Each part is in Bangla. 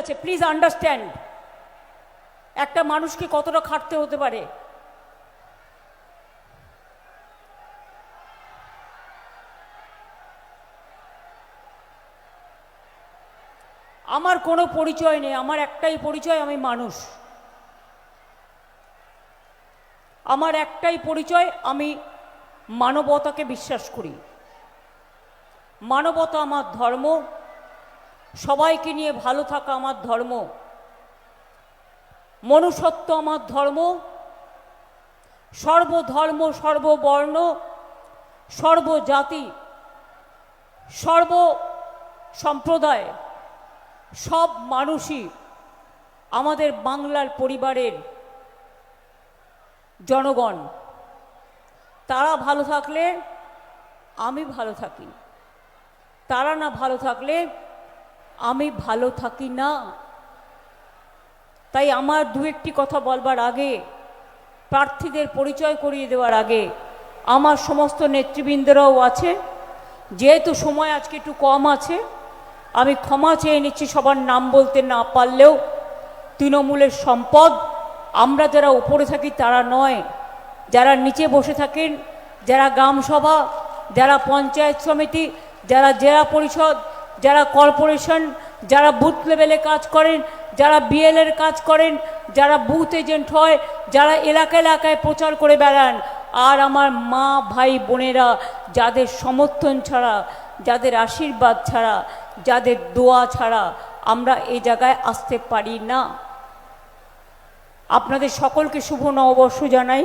আছে, প্লিজ আন্ডারস্ট্যান্ড একটা মানুষকে কতটা খাটতে হতে পারে। আমার কোনো পরিচয় নেই, আমার একটাই পরিচয়, আমি মানুষ। আমার একটাই পরিচয়, আমি মানবতাকে বিশ্বাস করি। মানবতা আমার ধর্ম, সবাইকে নিয়ে ভালো থাকা আমার ধর্ম, মনুষ্যত্ব আমার ধর্ম। সর্বধর্ম, সর্ববর্ণ, সর্বজাতি, সর্ব সম্প্রদায়, সব মানুষই আমাদের বাংলার পরিবারের জনগণ। তারা ভালো থাকলে আমি ভালো থাকি, তারা না ভালো থাকলে আমি ভালো থাকি না। তাই আমার দু একটি কথা বলবার আগে, প্রার্থীদের পরিচয় করিয়ে দেওয়ার আগে, আমার সমস্ত নেতৃবৃন্দরাও আছে, যেহেতু সময় আজকে একটু কম আছে, আমি ক্ষমা চেয়ে নিচ্ছি সবার নাম বলতে না পারলেও। তৃণমূলের সম্পদ আমরা যারা উপরে থাকি তারা নয়, যারা নিচে বসে থাকেন, যারা গ্রামসভা, যারা পঞ্চায়েত সমিতি, যারা জেলা পরিষদ, যারা কর্পোরেশন, যারা বুথ লেভেলে কাজ করেন, যারা বিএলের কাজ করেন, যারা বুথ এজেন্ট হয়, যারা এলাকা এলাকায় প্রচার করে বেড়ান, আর আমার মা ভাই বোনেরা, যাদের সমর্থন ছাড়া, যাদের আশীর্বাদ ছাড়া, যাদের দোয়া ছাড়া আমরা এই জায়গায় আসতে পারি না। আপনাদের সকলকে শুভ নববর্ষ জানাই,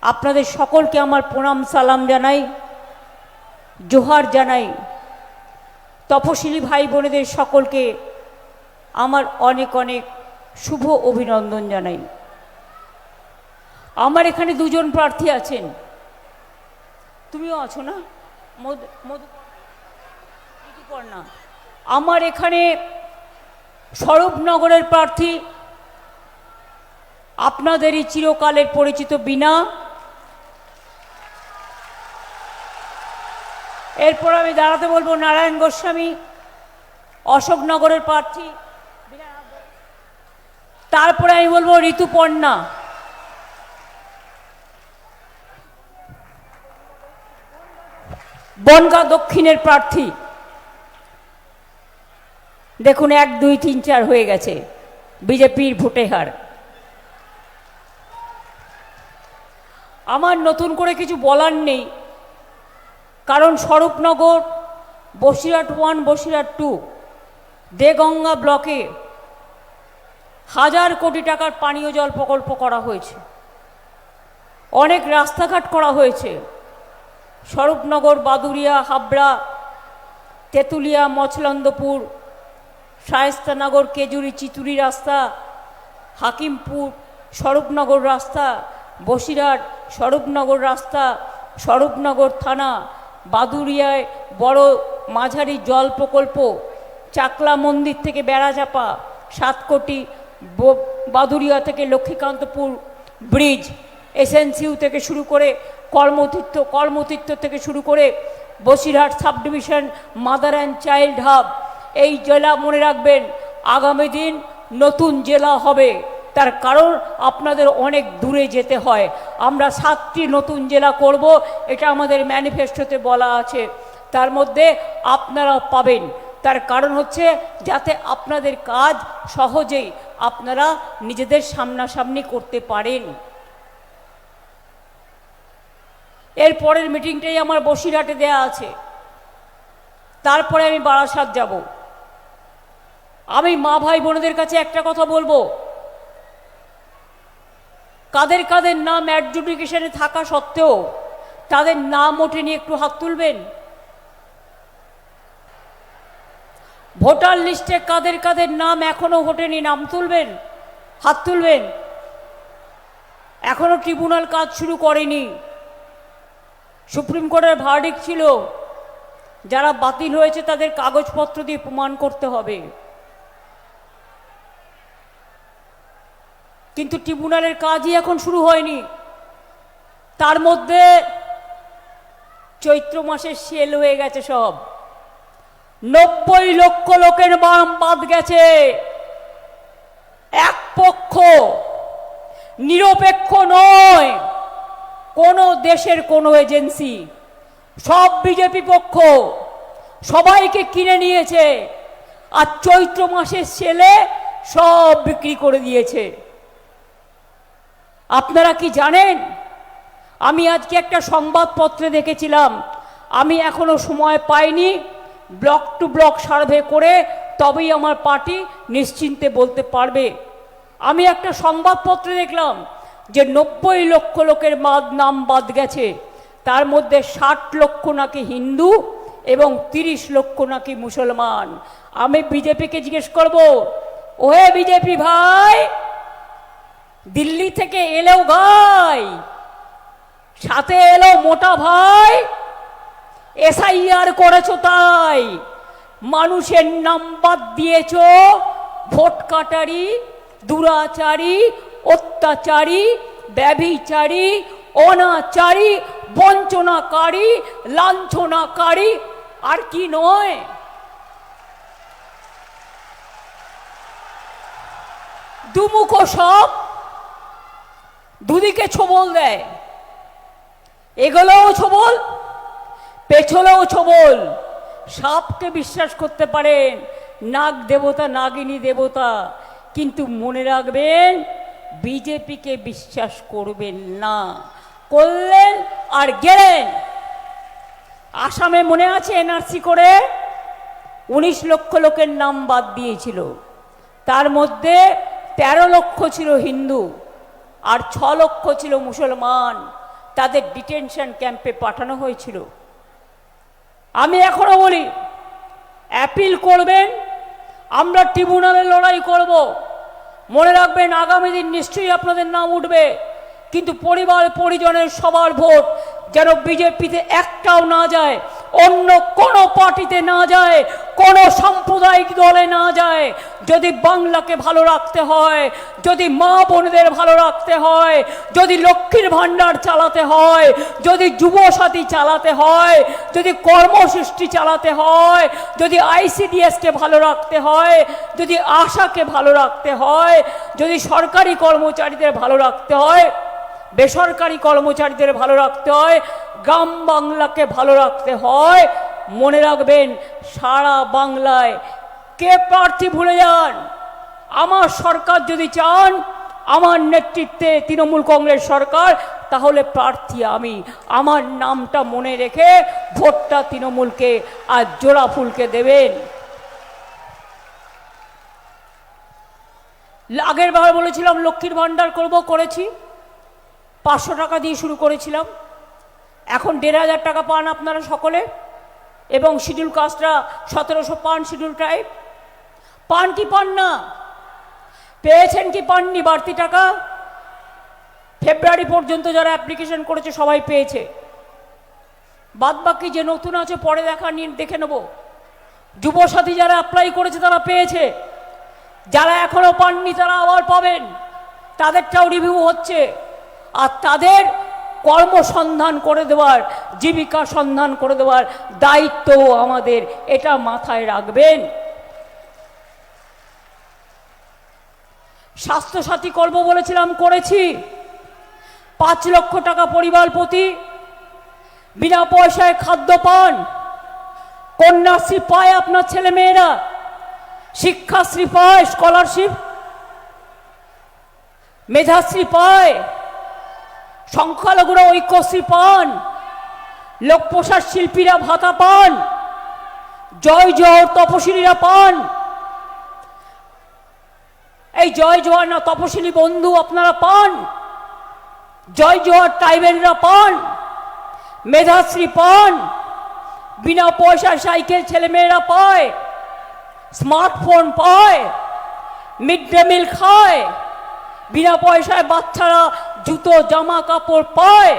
আপনাদের সকলকে আমার প্রণাম সালাম জানাই, জোহার জানাই। তপশিলি ভাই বোনেদের সকলকে আমার অনেক অনেক শুভ অভিনন্দন জানাই। আমার এখানে দুজন প্রার্থী আছেন, তুমিও আছো না? মধুপর্ণা। আমার এখানে স্বরূপনগরের প্রার্থী আপনাদেরই চিরকালের পরিচিত বীণা। এরপর আমি দাঁড়াতে বলবো নারায়ণ গোস্বামী, অশোকনগরের প্রার্থী। তারপরে আমি বলবো ঋতুপর্ণা। বনগাঁ দক্ষিণের প্রার্থী। দেখুন 1, 2, 3, 4 হয়ে গেছে বিজেপির ভোটে হার। আমার নতুন করে কিছু বলার নেই, কারণ স্বরূপনগর, বসিরহাট 1, বসিরহাট 2, দেগঙ্গা ব্লকে 1000 কোটি টাকার পানীয় জল প্রকল্প করা হয়েছে, অনেক রাস্তাঘাট করা হয়েছে। স্বরূপনগর, বাদুরিয়া, হাবড়া, তেঁতুলিয়া, মছলন্দপুর, শায়েস্তানগর, কেজুরি, চিতুরি রাস্তা, হাকিমপুর স্বরূপনগর রাস্তা, বসিরহাট স্বরূপনগর রাস্তা, স্বরূপনগর থানা, বাদুরিয়ায় বড় মাঝারি জল প্রকল্প, চাকলা মন্দির থেকে বেড়াচাপা 7 কোটি, বাদুরিয়া থেকে লক্ষ্মীকান্তপুর ব্রিজ, এসএনসিউ থেকে শুরু করে কর্মতীর্থ থেকে শুরু করে Basirhat sub division mother and child hub. এই জেলা মনে রাখবেন আগামী দিন নতুন জেলা হবে, তার কারণ আপনাদের অনেক দূরে যেতে হয়। আমরা 7টি নতুন জেলা করব, এটা আমাদের ম্যানিফেস্টোতে বলা আছে, তার মধ্যে আপনারা পাবেন। তার কারণ হচ্ছে যাতে আপনাদের কাজ সহজেই আপনারা নিজেদের সামনাসামনি করতে পারেন। এর পরের মিটিংটাই আমার বসিরহাটে দেয়া আছে, তারপরে আমি বারাসাত যাব। আমি মা ভাই বোনেদের কাছে একটা কথা বলবো, কাদের কাদের নাম অ্যাডজুডিকেশনে থাকা সত্ত্বেও তাদের নাম ওঠেনি, একটু হাত তুলবেন। ভোটার লিস্টে কাদের কাদের নাম এখনো ওঠেনি, নাম তুলবেন, হাত তুলবেন। এখনো ট্রিব্যুনাল কাজ শুরু করেনি। সুপ্রিম কোর্টের ভার্ডিক্ট ছিল, যারা বাতিল হয়েছে তাদের কাগজপত্র দিয়ে প্রমাণ করতে হবে, কিন্তু ট্রিব্যুনালের কাজই এখন শুরু হয়নি। তার মধ্যে চৈত্র মাসের সেল হয়ে গেছে সব। 90 লক্ষ লোকের নাম বাদ গেছে। এক পক্ষ, নিরপেক্ষ নয় কোন দেশের কোন এজেন্সি, সব বিজেপি পক্ষ, সবাইকে কিনে নিয়েছে। আর চৈত্র মাসের ছেলে সব বিক্রি করে দিয়েছে। আপনারা কি জানেন, আমি আজকে একটা সংবাদপত্রে দেখেছিলাম, আমি এখনো সময় পাইনি, ব্লক টু ব্লক সার্ভে করে তবেই আমার পার্টি নিশ্চিন্তে বলতে পারবে। আমি একটা সংবাদপত্রে দেখলাম যে 90 লক্ষ লোকের নাম বাদ গেছে, তার মধ্যে 60 লক্ষ নাকি হিন্দু এবং 30 লক্ষ নাকি মুসলমান। আমি বিজেপিকে জিজ্ঞেস করব, ওহে বিজেপি ভাই, দিল্লি থেকে এলেও গাই, সাথে এলো মোটা ভাই, এসআইআর করেছো তাই মানুষের নাম বাদ দিয়েছ, ভোট কাটারি, দুরাচারী, অত্যাচারী, ব্যভিচারী, অনাচারী, বঞ্চনাকারী, লাঞ্ছনাকারী, আর কি নয়। দুমুখ সব, দুদিকে ছোবল দেয়, এগুলোও ছোবল, পেছলেও ছোবল। সাপকে বিশ্বাস করতে পারেন, নাগ দেবতা, নাগিনী দেবতা, কিন্তু মনে রাখবেন বিজেপিকে বিশ্বাস করবেন না। করলেন আর গেলেন। আসামে মনে আছে এনআরসি করে 19 লক্ষ লোকের নাম বাদ দিয়েছিল, তার মধ্যে 13 লক্ষ ছিল হিন্দু আর 6 লক্ষ ছিল মুসলমান। তাদের ডিটেনশন ক্যাম্পে পাঠানো হয়েছিল। আমি এখনো বলি, অ্যাপিল করবেন, আমরা ট্রিব্যুনালে লড়াই করব। মনে রাখবেন আগামী দিন নিশ্চয়ই আপনাদের নাম উঠবে, কিন্তু পরিবার পরিজনের সবার ভোট যেন বিজেপিতে একটাও না যায়, অন্য কোনো পার্টিতে না যায়, কোনো সাম্প্রদায়িক দলে না যায়। যদি বাংলাকে ভালো রাখতে হয়, যদি মা বোনদের ভালো রাখতে হয়, যদি লক্ষ্মীর ভাণ্ডার চালাতে হয়, যদি যুবসাথী চালাতে হয়, যদি কর্মসৃষ্টি চালাতে হয়, যদি আইসিডিএসকে ভালো রাখতে হয়, যদি আশাকে ভালো রাখতে হয়, যদি সরকারি কর্মচারীদের ভালো রাখতে হয়, বেসরকারি কর্মচারীদের ভালো রাখতে হয়, গ্রাম বাংলাকে ভালো রাখতে হয়, মনে রাখবেন সারা বাংলায় কে প্রার্থী ভুলে যান। আমার সরকার যদি চান, আমার নেতৃত্বে তৃণমূল কংগ্রেস সরকার, তাহলে প্রার্থী আমি। আমার নামটা মনে রেখে ভোটটা তৃণমূলকে আর জোড়া ফুলকে দেবেন। আগের বার বলেছিলাম লক্ষ্মীর ভাণ্ডার করব, করেছি। 500 টাকা দিয়ে শুরু করেছিলাম, এখন 1500 টাকা পান আপনারা সকলে, এবং শিডিউল কাস্টরা 1700 পান, শিডিউল ট্রাইব। পান কি পান না? পেয়েছেন কি পাননি বাড়তি টাকা? ফেব্রুয়ারি পর্যন্ত যারা অ্যাপ্লিকেশন করেছে সবাই পেয়েছে। বাদ বাকি যে নতুন আছে পরে দেখে নেব। যুবসাথী যারা অ্যাপ্লাই করেছে তারা পেয়েছে, যারা এখনো পাননি তারা আবার পাবেন, তাদেরটাও রিভিউ হচ্ছে। আর তাদের কর্মসন্ধান করে দেওয়ার, জীবিকা সন্ধান করে দেওয়ার দায়িত্ব আমাদের, এটা মাথায় রাখবেন। স্বাস্থ্যসাথী করব বলেছিলাম, করেছি। 5 লক্ষ টাকা পরিবার প্রতি বিনা পয়সায় খাদ্য পান, কন্যাশ্রী পায় আপনার ছেলে মেয়েরা, শিক্ষাশ্রী পায়, স্কলারশিপ, মেধাশ্রী পায়, সংখ্যালঘুরা ঐক্যশ্রী পান, লোকপ্রসাদ শিল্পীরা ভাতা পান, জয় জোহর তপশিলীরা পান। এই জয় জোহর না তপশিলী বন্ধু আপনারা পান, জয় জোহর ট্রাইবেলরা পান, মেধাশ্রী পান, বিনা পয়সায় সাইকেল ছেলেমেয়েরা পায়, স্মার্টফোন পায়, মিড ডে মিল খায়, বিনা পয়সায় বাচ্চারা জুতো জামা কাপড় পায়,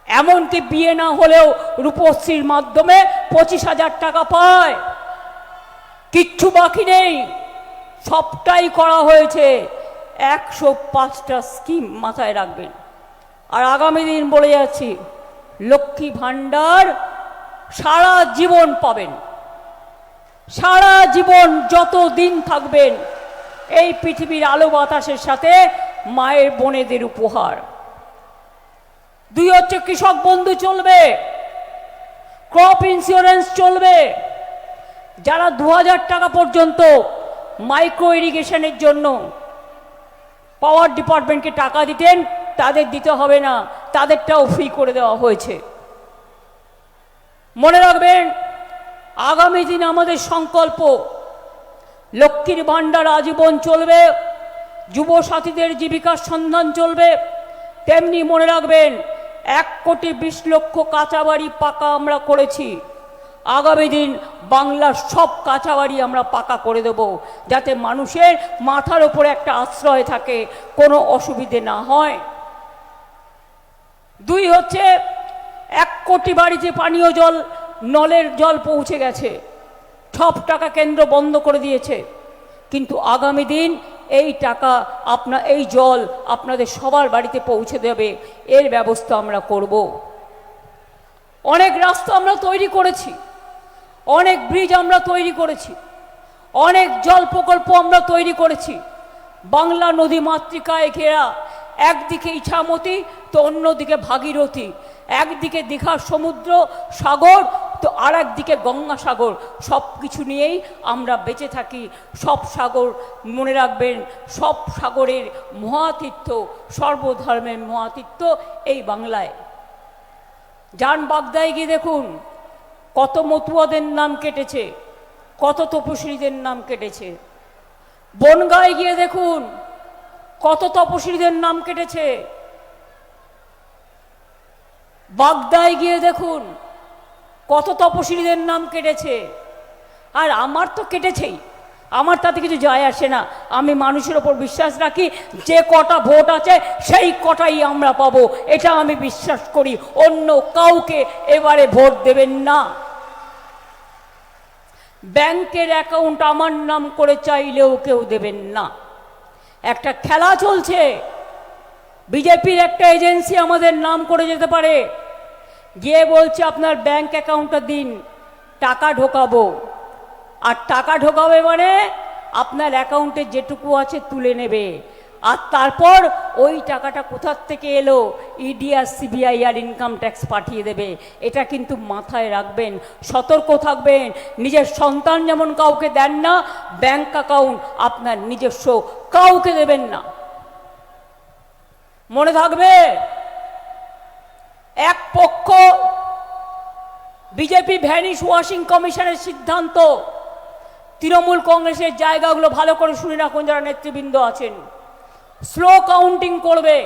এমনকি বিয়ে না হলেও রূপশ্রীর মাধ্যমে 25,000 টাকা পায়। কিচ্ছু বাকি নেই, সবটাই করা হয়েছে। 105টা স্কিম মাথায় রাখবেন। আর আগামী দিন বলে যাচ্ছি, লক্ষ্মী ভাণ্ডার সারা জীবন পাবেন। সারা জীবন যত দিন থাকবেন এই পৃথিবীর আলো বাতাসের সাথে মায়ের বোনেদের উপহার। দুই হচ্ছে কৃষক বন্ধু চলবে, ক্রপ ইন্স্যুরেন্স চলবে। যারা 2000 টাকা পর্যন্ত মাইক্রো ইরিগেশনের জন্য পাওয়ার ডিপার্টমেন্টকে টাকা দিতেন তাদের দিতে হবে না, তাদেরটাও ফ্রি করে দেওয়া হয়েছে। মনে রাখবেন, আগামী দিন আমাদের সংকল্প লক্ষ্মীর ভাণ্ডার আজীবন চলবে, যুব সাথীদের জীবিকার সন্ধান চলবে। তেমনি মনে রাখবেন 1,20,00,000 কাঁচা বাড়ি পাকা আমরা করেছি। আগামী দিন বাংলার সব কাঁচা বাড়ি আমরা পাকা করে দেব, যাতে মানুষের মাথার উপরে একটা আশ্রয় থাকে, কোনো অসুবিধে না হয়। দুই হচ্ছে 1 কোটি বাড়িতে পানীয় জল, নলের জল পৌঁছে গেছে। সব টাকা কেন্দ্র বন্ধ করে দিয়েছে, কিন্তু আগামী দিন এই টাকা এই জল আপনাদের সবার বাড়িতে পৌঁছে দেবে, এর ব্যবস্থা আমরা করব। অনেক রাস্তা আমরা তৈরি করেছি, অনেক ব্রিজ আমরা তৈরি করেছি, অনেক জল প্রকল্প আমরা তৈরি করেছি। বাংলা নদী মাতৃকায় ঘেরা, একদিকে ইছামতি তো অন্যদিকে ভাগীরথী, একদিকে দীঘার সমুদ্র সাগর তো আর একদিকে গঙ্গাসাগর। সব কিছু নিয়েই আমরা বেঁচে থাকি। সব সাগর মনে রাখবেন, সব সাগরের মহাতীর্থ, সর্বধর্মের মহাতীর্থ এই বাংলায়। যান বাগদায় গিয়ে দেখুন কত মতুয়াদের নাম কেটেছে, কত তপস্বীদের নাম কেটেছে। বনগাঁয় গিয়ে দেখুন কত তপস্বীদের নাম কেটেছে। বাগদায় গিয়ে দেখুন কত তপস্বীদের নাম কেটেছে। আর আমার তো কেটেছেই, আমার তাতে কিছু যায় আসে না। আমি মানুষের ওপর বিশ্বাস রাখি, যে কটা ভোট আছে সেই কটাই আমরা পাবো, এটা আমি বিশ্বাস করি। অন্য কাউকে এবারে ভোট দেবেন না। ব্যাংকের অ্যাকাউন্ট আমার নাম করে চাইলেও কেউ দেবেন না। একটা খেলা চলছে, বিজেপির একটা এজেন্সি আমাদের নাম করে যেতে পারে, গিয়ে বলছে আপনার ব্যাংক অ্যাকাউন্টটা দিন, টাকা ঢোকাবো। আর টাকা ঢোকাবে মানে আপনার অ্যাকাউন্টে যেটুকু আছে তুলে নেবে, আর তারপর ওই টাকাটা কোথার থেকে এলো ইডি আর সিবিআই আর ইনকাম ট্যাক্স পাঠিয়ে দেবে। এটা কিন্তু মাথায় রাখবেন, সতর্ক থাকবেন। নিজের সন্তান যেমন কাউকে দেন না, ব্যাংক অ্যাকাউন্ট আপনার নিজস্ব কাউকে দেবেন না। মনে থাকবে, এক পক্ষ বিজেপি ভ্যানিশ ওয়াশিং কমিশনের সিদ্ধান্ত, তৃণমূল কংগ্রেসের জায়গাগুলো ভালো করে শুনে রাখুন যারা নেতৃবৃন্দ আছেন। স্লো কাউন্টিং করবে,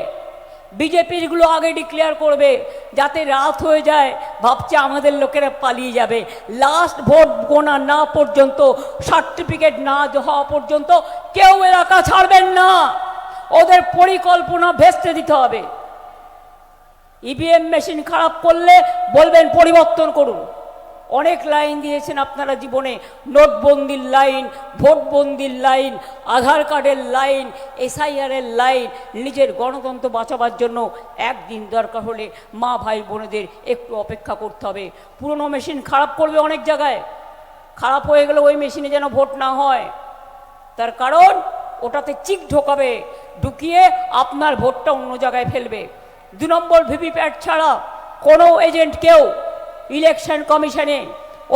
বিজেপিরগুলো আগে ডিক্লেয়ার করবে, যাতে রাত হয়ে যায়, ভাবছে আমাদের লোকেরা পালিয়ে যাবে। লাস্ট ভোট গোনা না পর্যন্ত, সার্টিফিকেট না হওয়া পর্যন্ত কেউ এলাকা ছাড়বেন না। ওদের পরিকল্পনা ভেস্তে দিতে হবে। ইভিএম মেশিন খারাপ করলে বলবেন পরিবর্তন করুন। অনেক লাইন দিয়েছেন আপনারা জীবনে, নোটবন্দির লাইন, ভোটবন্দির লাইন, আধার কার্ডের লাইন, এসআইআরের লাইন। নিজের গণতন্ত্র বাঁচাবার জন্য একদিন দরকার হলে মা ভাই বোনেদের একটু অপেক্ষা করতে হবে। পুরনো মেশিন খারাপ করবে অনেক জায়গায়, খারাপ হয়ে গেলে ওই মেশিনে যেন ভোট না হয়, তার কারণ ওটাতে চিক ঢোকাবে, ঢুকিয়ে আপনার ভোটটা অন্য জায়গায় ফেলবে। 2 নম্বর, ভিভিপ্যাট ছাড়া কোনো এজেন্ট কেউ ইলেকশন কমিশনে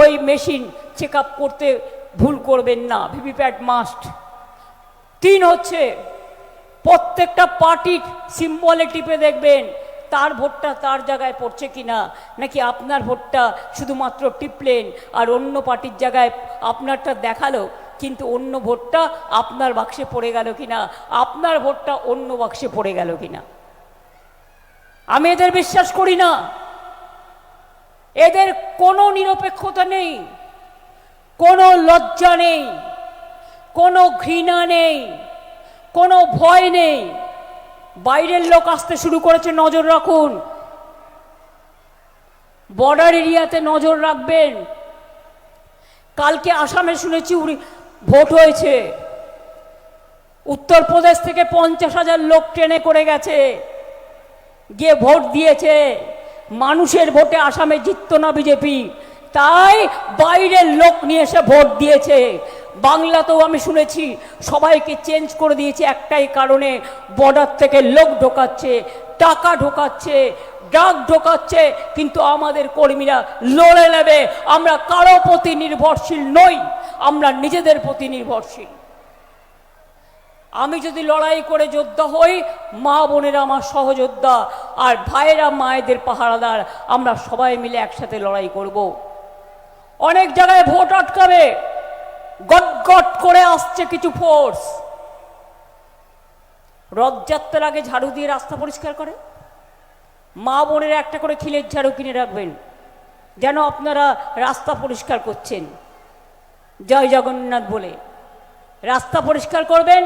ওই মেশিন চেক আপ করতে ভুল করবেন না, ভিভিপ্যাট মাস্ট। 3 হচ্ছে, প্রত্যেকটা পার্টির সিম্বলে টিপে দেখবেন তার ভোটটা তার জায়গায় পড়ছে কিনা, নাকি আপনার ভোটটা শুধুমাত্র টিপলেন আর অন্য পার্টির জায়গায় আপনারটা দেখালো, কিন্তু অন্য ভোটটা আপনার বাক্সে পড়ে গেল কিনা, আপনার ভোটটা অন্য বাক্সে পড়ে গেল কিনা। আমি এদের বিশ্বাস করি না। এদের কোনো নিরপেক্ষতা নেই, কোনো লজ্জা নেই, কোনো ঘৃণা নেই, কোনো ভয় নেই। বাইরের লোক আসতে শুরু করেছে, নজর রাখুন। বর্ডার এরিয়াতে নজর রাখবেন। কালকে আসামে শুনেছি ভোট হয়েছে, উত্তরপ্রদেশ থেকে 50,000 লোক ট্রেনে করে গেছে, গিয়ে ভোট দিয়েছে। মানুষের ভোটে আসামে জিততো না বিজেপি, তাই বাইরের লোক নিয়ে এসে ভোট দিয়েছে। বাংলাতেও আমি শুনেছি সবাইকে চেঞ্জ করে দিয়েছে একটাই কারণে, বর্ডার থেকে লোক ঢোকাচ্ছে, টাকা ঢোকাচ্ছে, ড্রাগ ঢোকাচ্ছে, কিন্তু আমাদের কর্মীরা লড়ে নেবে। আমরা কারো প্রতি নির্ভরশীল নই, আমরা নিজেদের প্রতি নির্ভরশীল। আমি যদি লড়াই করে যোদ্ধা হই, মা বোনেরা আমার সহযোদ্ধা, আর ভাইয়েরা মায়েদের পাহারাদার। আমরা সবাই মিলে একসাথে লড়াই করব। অনেক জায়গায় ভোট আটকাবে, গটগট করে আসছে কিছু ফোর্স। রথযাত্রার আগে ঝাড়ু দিয়ে রাস্তা পরিষ্কার করে। মা বোনেরা একটা করে খিলের ঝাড়ু কিনে রাখবেন, যেন আপনারা রাস্তা পরিষ্কার করছেন জয় জগন্নাথ বলে। রাস্তা পরিষ্কার করবেন,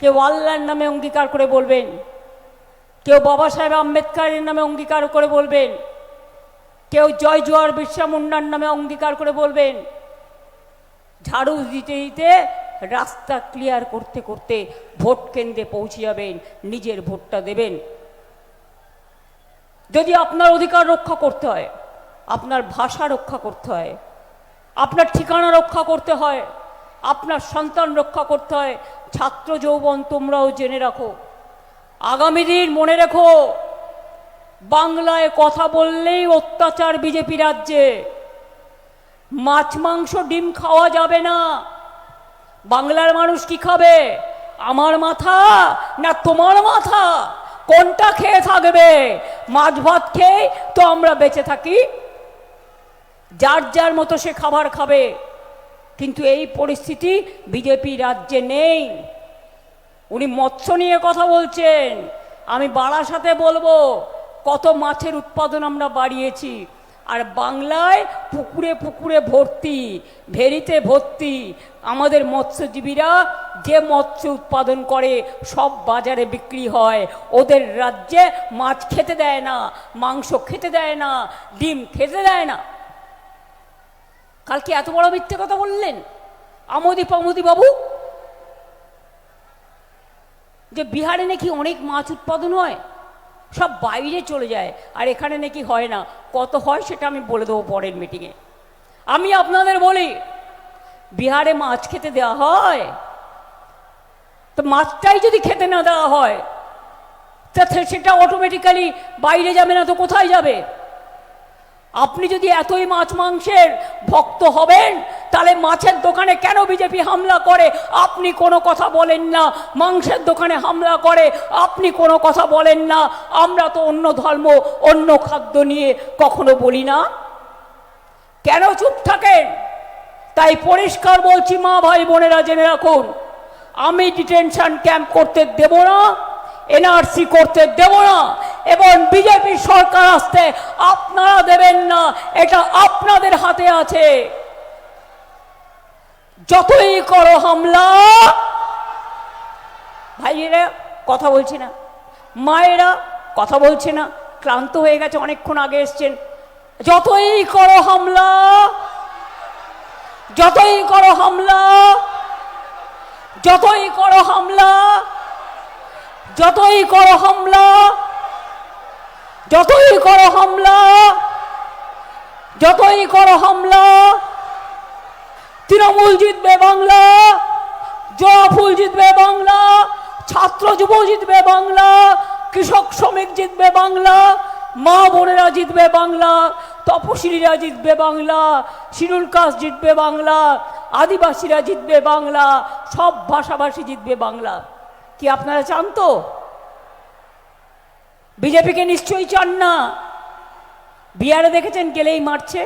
কেউ আল্লাহর নামে অঙ্গীকার করে বলবেন, কেউ বাবা সাহেব আম্বেদকরের নামে অঙ্গীকার করে বলবেন, কেউ জয় জোয়ার বিরসা মুন্ডার নামে অঙ্গীকার করে বলবেন। ঝাড়ু দিতে দিতে রাস্তা ক্লিয়ার করতে করতে ভোট কেন্দ্রে পৌঁছে যাবেন, নিজের ভোটটা দেবেন। যদি আপনার অধিকার রক্ষা করতে হয়, আপনার ভাষা রক্ষা করতে হয়, আপনার ঠিকানা রক্ষা করতে হয়, আপনার সন্তান রক্ষা করতে হয়, ছাত্র যৌবন তোমরাও জেনে রাখো, আগামী দিন মনে রেখো, বাংলায় কথা বললেই অত্যাচার বিজেপি রাজ্যে। মাছ মাংস ডিম খাওয়া যাবে না। বাংলার মানুষ কি খাবে? আমার মাথা না তোমার মাথা? কোনটা খেয়ে থাকবে? মাছ ভাত খেয়ে তো আমরা বেঁচে থাকি। যার যার মতো সে খাবার খাবে, কিন্তু এই পরিস্থিতি বিজেপি রাজ্যে নেই। উনি মৎস্য নিয়ে কথা বলছেন, আমি বারাসাতে বলবো কত মাছের উৎপাদন আমরা বাড়িয়েছি। আর বাংলায় পুকুরে পুকুরে ভর্তি, ভেরিতে ভর্তি। আমাদের মৎস্যজীবীরা যে মৎস্য উৎপাদন করে সব বাজারে বিক্রি হয়। ওদের রাজ্যে মাছ খেতে দেয় না, মাংস খেতে দেয় না, ডিম খেতে দেয় না। কালকে এত বড় মিথ্যে কথা বললেন আমোদি পামোদি বাবু, যে বিহারে নাকি অনেক মাছ উৎপাদন হয়, সব বাইরে চলে যায়, আর এখানে নাকি হয় না। কত হয় সেটা আমি বলে দেবো পরের মিটিংয়ে। আমি আপনাদের বলি, বিহারে মাছ খেতে দেওয়া হয়, তো মাছটাই যদি খেতে না দেওয়া হয়, তা সেটা অটোমেটিক্যালি বাইরে যাবে না তো কোথায় যাবে? আপনি যদি এতই মাছ মাংসের ভক্ত হবেন, তাহলে মাছের দোকানে কেন বিজেপি হামলা করে আপনি কোনো কথা বলেন না? মাংসের দোকানে হামলা করে আপনি কোনো কথা বলেন না? আমরা তো অন্য ধর্ম অন্য খাদ্য নিয়ে কখনো বলি না, কেন চুপ থাকেন? তাই পরিষ্কার বলছি, মা ভাই বোনেরা জেনে রাখুন, আমি ডিটেনশন ক্যাম্প করতে দেব না, এনআরসি করতে দেব না, এবং বিজেপি সরকার আসতে আপনারা দেবেন না। এটা আপনাদের হাতে আছে। যতই করো হামলা, ভাইয়েরা কথা বলছি না, মায়েরা কথা বলছে না, ক্লান্ত হয়ে গেছে, অনেকক্ষণ আগে এসছেন। যতই করো হামলা, যতই করো হামলা, যতই করো হামলা, যতই করো হামলা, যতই করো হামলা, যতই করো হামলা, তৃণমূল জিতবে বাংলা, জয়াফুল জিতবে বাংলা, ছাত্র যুব জিতবে বাংলা, কৃষক শ্রমিক জিতবে বাংলা, মা বোনেরা জিতবে বাংলা, তপশিলীরা জিতবে বাংলা, শিডিউল কাস্ট জিতবে বাংলা, আদিবাসীরা জিতবে বাংলা, সব ভাষাভাষী জিতবে বাংলা। কি আপনারা চান তো? বিজেপিকে নিশ্চয়ই চান না। বিহারে দেখেছেন গেলেই মারছে,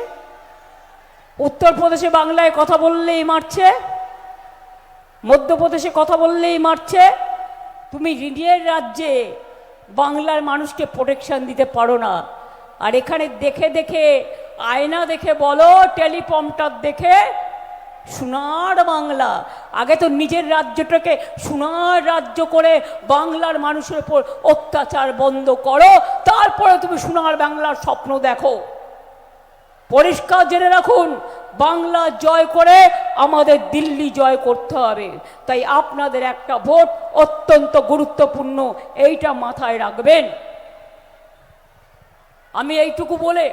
উত্তরপ্রদেশে বাংলায় কথা বললেই মারছে, মধ্যপ্রদেশে কথা বললেই মারছে। তুমি নিজের রাজ্যে বাংলার মানুষকে প্রোটেকশন দিতে পারো না, আর এখানে দেখে দেখে আয়না দেখে বলো, টেলিপ্রম্পটার দেখে সোনার বাংলা। আগে তো নিজের রাজ্যটাকে সোনার রাজ্য করে বাংলার মানুষের উপর অত্যাচার বন্ধ করো, তারপরে তুমি সোনার বাংলার স্বপ্ন দেখো। পরিষ্কার জেনে রাখুন, বাংলা জয় করে আমাদের দিল্লি জয় করতে হবে। তাই আপনাদের একটা ভোট অত্যন্ত গুরুত্বপূর্ণ, এইটা মাথায় রাখবেন। আমি এইটুকু বলে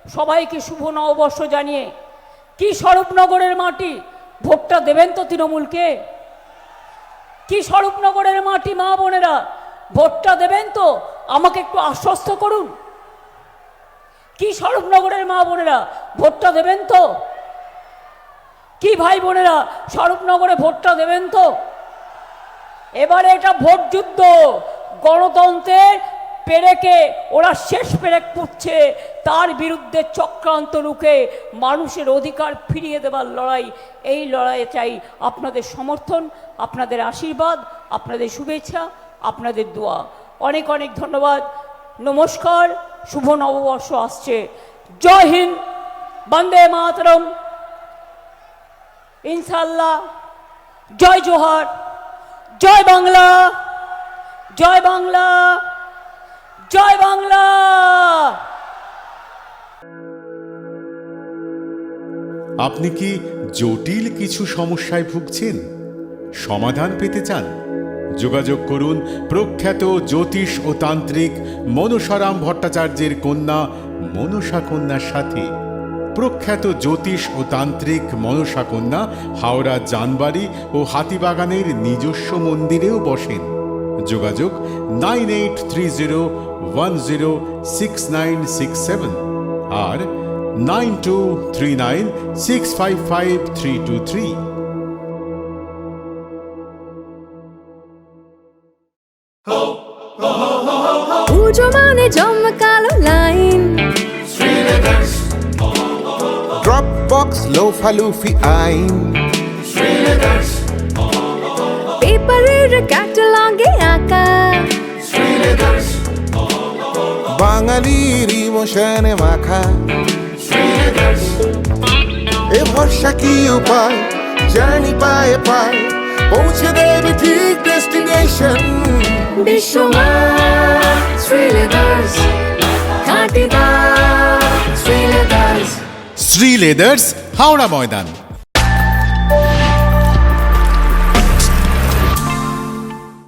সবাইকে শুভ নববর্ষ জানিয়ে, কি স্বরূপনগরের মাটি, ভোটটা দেবেন তো তৃণমূলকে? কি স্বরূপনগরের মাটি মা বোনেরা, ভোটটা দেবেন তো? আমাকে একটু আশ্বস্ত করুন। কি স্বরূপনগরের মা বোনেরা, ভোটটা দেবেন তো? কি ভাই বোনেরা, স্বরূপনগরে ভোটটা দেবেন তো? এবারে এটা ভোট যুদ্ধ, গণতন্ত্রের পেরেকে ওরা শেষ পেরেক পুচ্ছে, তার বিরুদ্ধে চক্রান্ত রুখে মানুষের অধিকার ফিরিয়ে দেবার লড়াই। এই লড়াইয়ে চাই আপনাদের সমর্থন, আপনাদের আশীর্বাদ, আপনাদের শুভেচ্ছা, আপনাদের দোয়া। অনেক অনেক ধন্যবাদ। নমস্কার, শুভ নববর্ষ আসছে। জয় হিন্দ, বন্দে মাতরম, ইনশাল্লাহ, জয় জোহার, জয় বাংলা, জয় বাংলা, জয় বাংলা। আপনি কি জটিল কিছু সমস্যায় ভুগছেন, সমাধান পেতে চান? যোগাযোগ করুন প্রখ্যাত জ্যোতিষ ও তান্ত্রিক মনসারাম ভট্টাচার্যের কন্যা মনসা কন্যার সাথে। প্রখ্যাত জ্যোতিষ ও তান্ত্রিক মনসা কন্যা হাওড়া জানবাড়ি ও হাতিবাগানের নিজস্ব মন্দিরেও বসেন। যোগাযোগ 9830106967 আর 9239655323। পুজো মানে জমকালো লাইন, Dropbox লোফালুফি আইন, পেপারের ক্যাটালগে আঁকা, বাঙালির ইমোশনে মাখা। এ ভরসা কি উপায়, জার্নি পায়ে পায় পৌঁছে দেবে ঠিক ডেস্টিনেশন। বিশ্বমান শ্রীলেদার্স, খাঁটি দাম শ্রীলেদার্স। শ্রী লেদার্স, হাওড়া ময়দান।